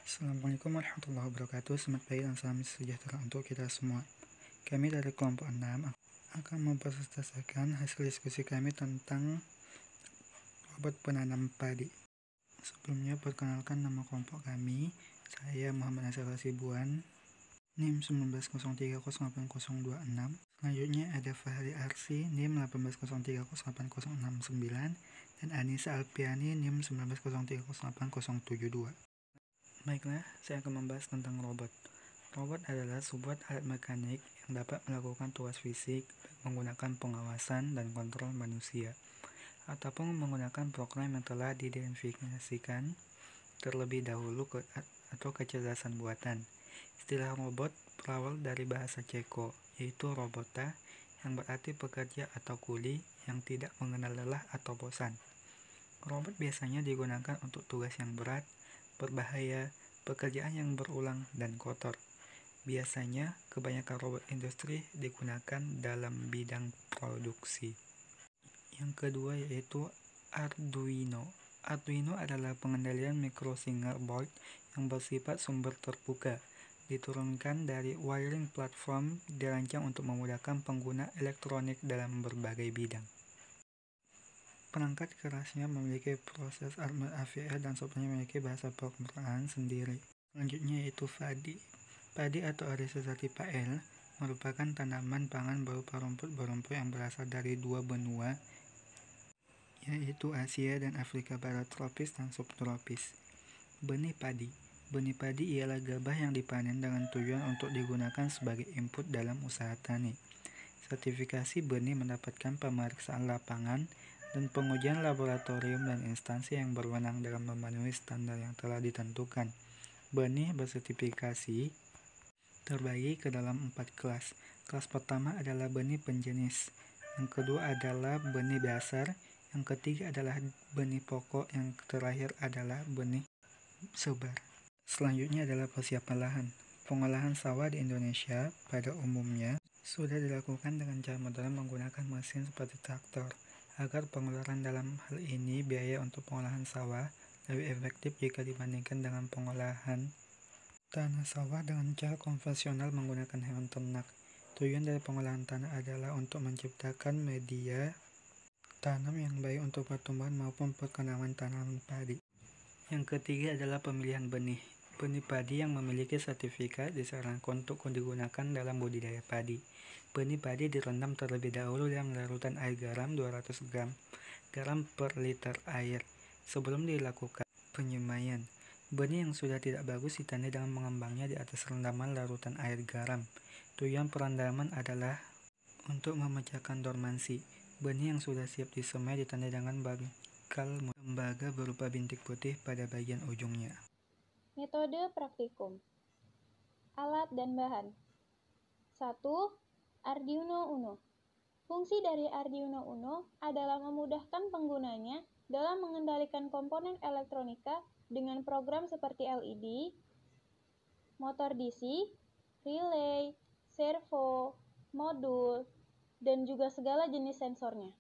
Assalamualaikum warahmatullahi wabarakatuh. Selamat pagi dan salam sejahtera untuk kita semua. Kami dari kelompok 6 akan mempresentasikan hasil diskusi kami tentang robot penanam padi. Sebelumnya, perkenalkan nama kelompok kami. Saya Muhammad Nasir Hasibuan, NIM 19030806. Selanjutnya ada Fahri Arsi, NIM 18030809, dan Anissa Alpiani, NIM 19030872. Baiklah, saya akan membahas tentang robot. Robot adalah sebuah alat mekanik yang dapat melakukan tugas fisik menggunakan pengawasan dan kontrol manusia, ataupun menggunakan program yang telah diidentifikasikan terlebih dahulu atau kecerdasan buatan. Istilah robot berawal dari bahasa Ceko, yaitu robota, yang berarti pekerja atau kuli yang tidak mengenal lelah atau bosan. Robot biasanya digunakan untuk tugas yang berat, berbahaya, pekerjaan yang berulang, dan kotor. Biasanya, kebanyakan robot industri digunakan dalam bidang produksi. Yang kedua yaitu Arduino. Arduino adalah pengendalian microfingerboard yang bersifat sumber terbuka, diturunkan dari wiring platform, dirancang untuk memudahkan pengguna elektronik dalam berbagai bidang. Perangkat kerasnya memiliki proses AVR dan softwarenya memiliki bahasa pemrograman sendiri. Selanjutnya yaitu padi. Padi atau Aristotepa-L merupakan tanaman pangan berupa rumput-berumput yang berasal dari dua benua, yaitu Asia dan Afrika Barat tropis dan subtropis. Benih padi. Benih padi ialah gabah yang dipanen dengan tujuan untuk digunakan sebagai input dalam usaha tani. Sertifikasi benih mendapatkan pemeriksaan lapangan dan pengujian laboratorium dan instansi yang berwenang dalam memenuhi standar yang telah ditentukan. Benih bersertifikasi terbagi ke dalam 4 kelas. Kelas pertama adalah benih penjenis, yang kedua adalah benih dasar, yang ketiga adalah benih pokok, yang terakhir adalah benih sebar. Selanjutnya adalah persiapan lahan. Pengolahan sawah di Indonesia pada umumnya sudah dilakukan dengan cara modern menggunakan mesin seperti traktor. Agar pengeluaran dalam hal ini, biaya untuk pengolahan sawah lebih efektif jika dibandingkan dengan pengolahan tanah sawah dengan cara konvensional menggunakan hewan ternak. Tujuan dari pengolahan tanah adalah untuk menciptakan media tanam yang baik untuk pertumbuhan maupun perkembangan tanaman padi. Yang ketiga adalah pemilihan benih. Benih padi yang memiliki sertifikat disarankan untuk digunakan dalam budidaya padi. Benih padi direndam terlebih dahulu dalam larutan air garam 200 gram garam per liter air sebelum dilakukan penyemaian. Benih yang sudah tidak bagus ditandai dengan mengembangnya di atas rendaman larutan air garam. Tujuan perendaman adalah untuk memecahkan dormansi. Benih yang sudah siap disemai ditandai dengan bakal tembaga berupa bintik putih pada bagian ujungnya. Metode praktikum. Alat dan bahan. 1. Arduino Uno. Fungsi dari Arduino Uno adalah memudahkan penggunanya dalam mengendalikan komponen elektronika dengan program seperti LED, motor DC, relay, servo, modul, dan juga segala jenis sensornya.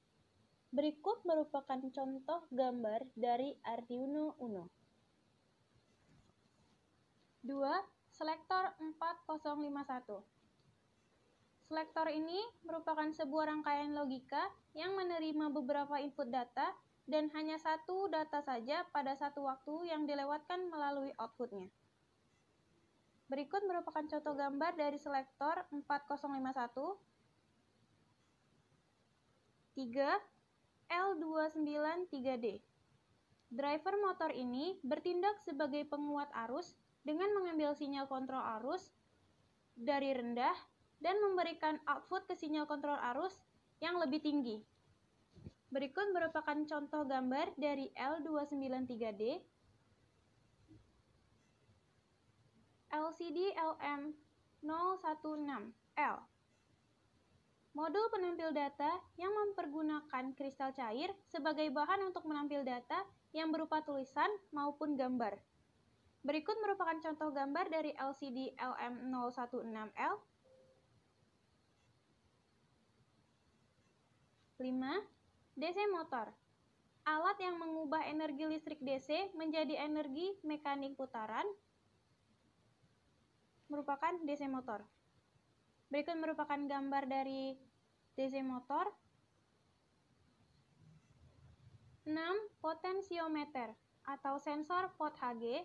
Berikut merupakan contoh gambar dari Arduino Uno. 2. Selektor 4051. Selektor ini merupakan sebuah rangkaian logika yang menerima beberapa input data dan hanya satu data saja pada satu waktu yang dilewatkan melalui outputnya. Berikut merupakan contoh gambar dari selektor 4051. 3. L293D. Driver motor ini bertindak sebagai penguat arus dengan mengambil sinyal kontrol arus dari rendah dan memberikan output ke sinyal kontrol arus yang lebih tinggi. Berikut merupakan contoh gambar dari L293D. LCD LM016L. Modul penampil data yang mempergunakan kristal cair sebagai bahan untuk menampil data yang berupa tulisan maupun gambar. Berikut merupakan contoh gambar dari LCD LM016L. 5. DC motor. Alat yang mengubah energi listrik DC menjadi energi mekanik putaran merupakan DC motor. Berikut merupakan gambar dari DC motor. 6. Potensiometer atau sensor pot Hg.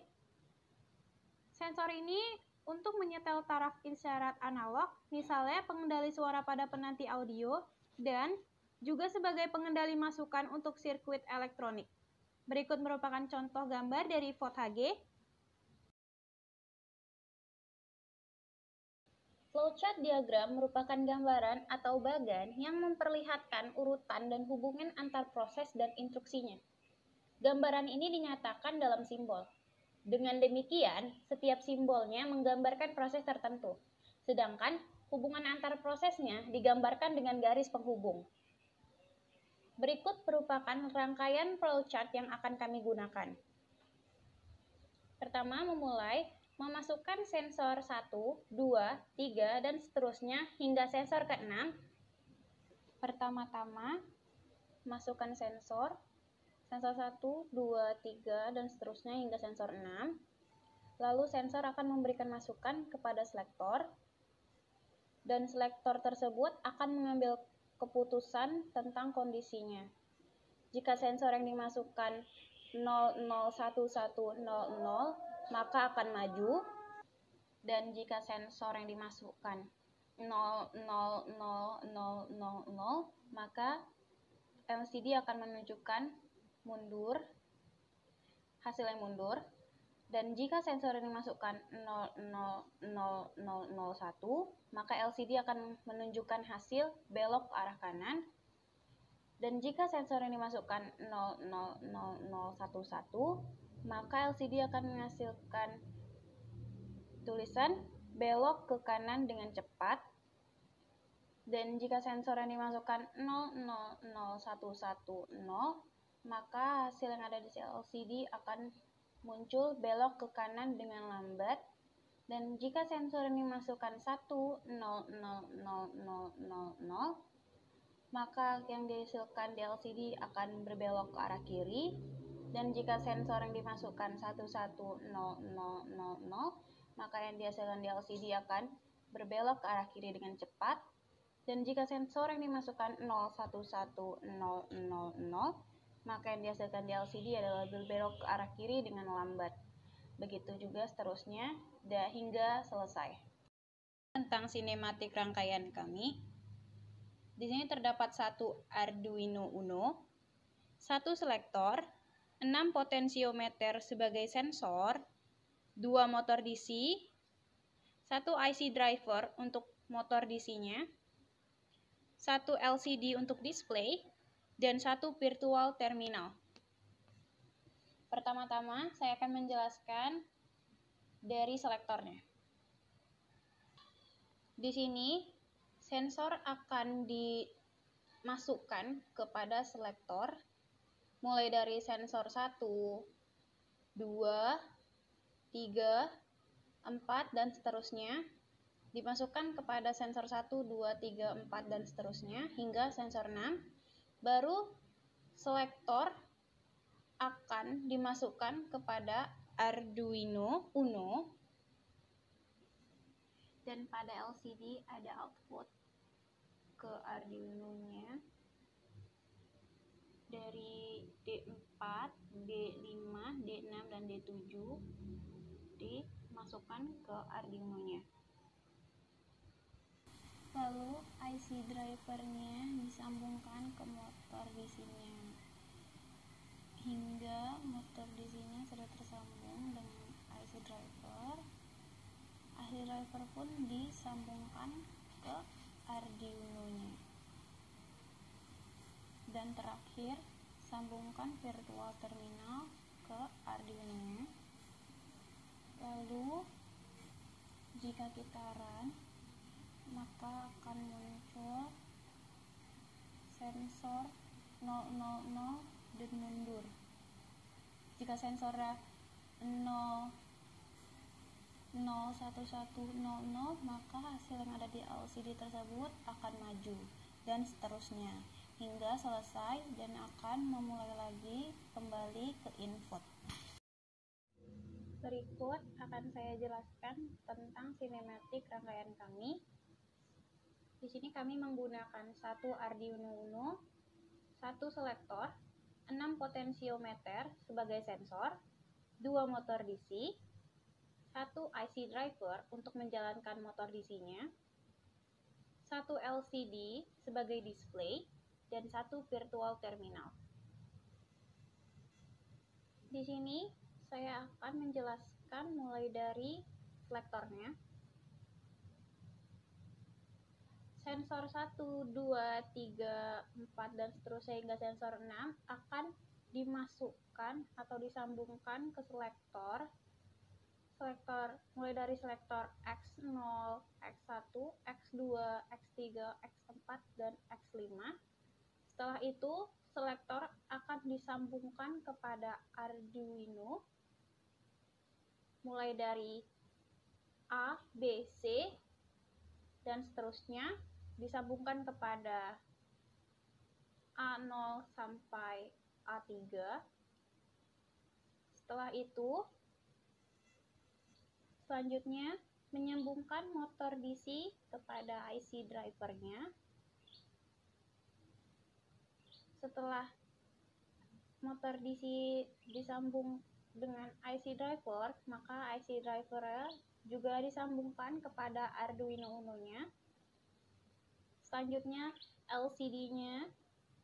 Sensor ini untuk menyetel taraf isyarat analog, misalnya pengendali suara pada penanti audio, dan juga sebagai pengendali masukan untuk sirkuit elektronik. Berikut merupakan contoh gambar dari pot Hg. Flowchart diagram merupakan gambaran atau bagan yang memperlihatkan urutan dan hubungan antar proses dan instruksinya. Gambaran ini dinyatakan dalam simbol. Dengan demikian, setiap simbolnya menggambarkan proses tertentu, sedangkan hubungan antar prosesnya digambarkan dengan garis penghubung. Berikut merupakan rangkaian flowchart yang akan kami gunakan. Pertama, memulai memasukkan sensor 1, 2, 3, dan seterusnya hingga sensor ke-6. Pertama-tama, masukkan sensor 1, 2, 3, dan seterusnya hingga sensor 6. Lalu sensor akan memberikan masukan kepada selektor, dan selektor tersebut akan mengambil keputusan tentang kondisinya. Jika sensor yang dimasukkan 001100, maka akan maju, dan jika sensor yang dimasukkan 000000, maka LCD akan menunjukkan mundur, hasil yang mundur, dan jika sensor yang dimasukkan 000001, maka LCD akan menunjukkan hasil belok ke arah kanan, dan jika sensor yang dimasukkan 000011, maka LCD akan menghasilkan tulisan belok ke kanan dengan cepat, dan jika sensor yang dimasukkan 000110, maka hasil yang ada di LCD akan muncul belok ke kanan dengan lambat, dan jika sensor yang dimasukkan 100000, maka yang dihasilkan di LCD akan berbelok ke arah kiri, dan jika sensor yang dimasukkan 11000, maka yang dihasilkan di LCD akan berbelok ke arah kiri dengan cepat, dan jika sensor yang dimasukkan 011000, maka yang dihasilkan di LCD adalah berbelok ke arah kiri dengan lambat. Begitu juga seterusnya hingga selesai. Tentang sinematik rangkaian kami, di sini terdapat 1 Arduino Uno, 1 selektor, 6 potensiometer sebagai sensor, 2 motor DC, 1 IC driver untuk motor DC-nya, 1 LCD untuk display, dan 1 virtual terminal. Pertama-tama, saya akan menjelaskan dari selektornya. Di sini, sensor akan dimasukkan kepada selektor, mulai dari sensor 1, 2, 3, 4, dan seterusnya, dimasukkan kepada sensor 1, 2, 3, 4, dan seterusnya, hingga sensor 6, baru selektor akan dimasukkan kepada Arduino Uno, dan pada LCD ada output ke Arduino-nya dari D4, D5, D6, dan D7 dimasukkan ke Arduino-nya. Lalu IC drivernya disambungkan ke motor DC-nya hingga motor DC-nya sudah tersambung dengan IC driver. IC driver pun disambungkan ke Arduino-nya. Dan terakhir, sambungkan virtual terminal ke Arduino-nya. Lalu jika kita run, maka akan muncul sensor 000 dan mundur. Jika sensornya 00110, maka hasil yang ada di LCD tersebut akan maju, dan seterusnya hingga selesai, dan akan memulai lagi kembali ke input. Berikut akan saya jelaskan tentang sinematik rangkaian kami. Di sini kami menggunakan satu Arduino Uno, satu selektor, 6 potensiometer sebagai sensor, 2 motor DC, satu IC driver untuk menjalankan motor DC-nya, satu LCD sebagai display, dan satu virtual terminal. Di sini saya akan menjelaskan mulai dari selektornya. Sensor 1, 2, 3, 4, dan seterusnya hingga sensor 6 akan dimasukkan atau disambungkan ke selektor mulai dari selektor X0, X1, X2, X3, X4, dan X5. Setelah itu, selektor akan disambungkan kepada Arduino mulai dari A, B, C, dan seterusnya disambungkan kepada A0 sampai A3. Setelah itu, selanjutnya menyambungkan motor DC kepada IC drivernya. Setelah motor DC disambung dengan IC driver, maka IC driver juga disambungkan kepada Arduino Uno-nya. Selanjutnya LCD-nya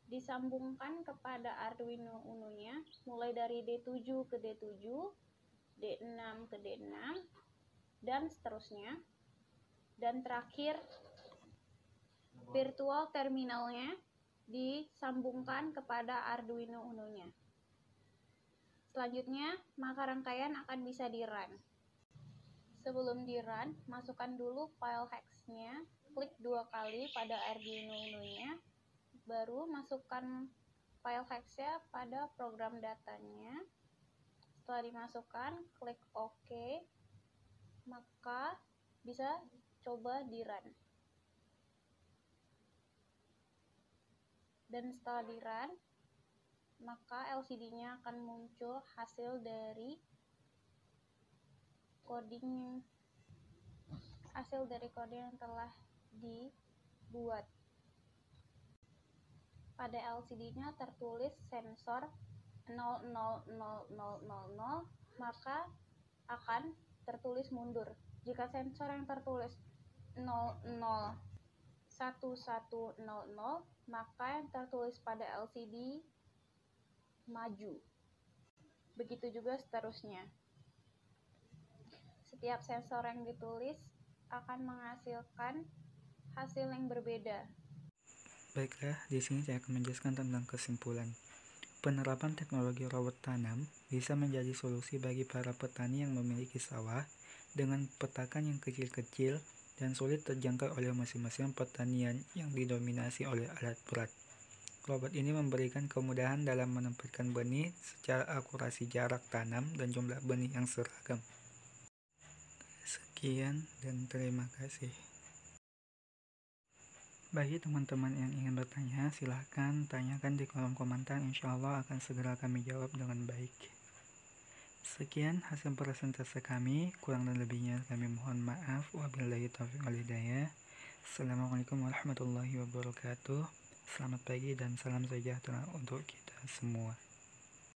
disambungkan kepada Arduino Uno-nya mulai dari D7 ke D7, D6 ke D6, dan seterusnya. Dan terakhir virtual terminalnya disambungkan kepada Arduino Uno-nya. Selanjutnya, maka rangkaian akan bisa di-run. Sebelum di-run, masukkan dulu file hex-nya, klik 2 kali pada Arduino Uno-nya, baru masukkan file hex-nya pada program datanya. Setelah dimasukkan, klik OK, maka bisa coba di-run. Dan setelah di-run, maka LCD-nya akan muncul hasil dari coding yang telah dibuat. Pada LCD-nya tertulis sensor 000000, maka akan tertulis mundur. Jika sensor yang tertulis 001100, maka yang tertulis pada LCD maju. Begitu juga seterusnya. Setiap sensor yang ditulis akan menghasilkan hasil yang berbeda. Baiklah, di sini saya akan menjelaskan tentang kesimpulan. Penerapan teknologi robot tanam bisa menjadi solusi bagi para petani yang memiliki sawah dengan petakan yang kecil-kecil dan sulit terjangkau oleh mesin-mesin pertanian yang didominasi oleh alat berat. Robot ini memberikan kemudahan dalam menempatkan benih secara akurasi jarak tanam dan jumlah benih yang seragam. Sekian dan terima kasih. Bagi teman-teman yang ingin bertanya, silahkan tanyakan di kolom komentar. Insya Allah akan segera kami jawab dengan baik. Sekian hasil presentasi kami, kurang dan lebihnya kami mohon maaf. Wabillahi taufiq wal hidayah. Assalamualaikum warahmatullahi wabarakatuh. Selamat pagi dan salam sejahtera untuk kita semua.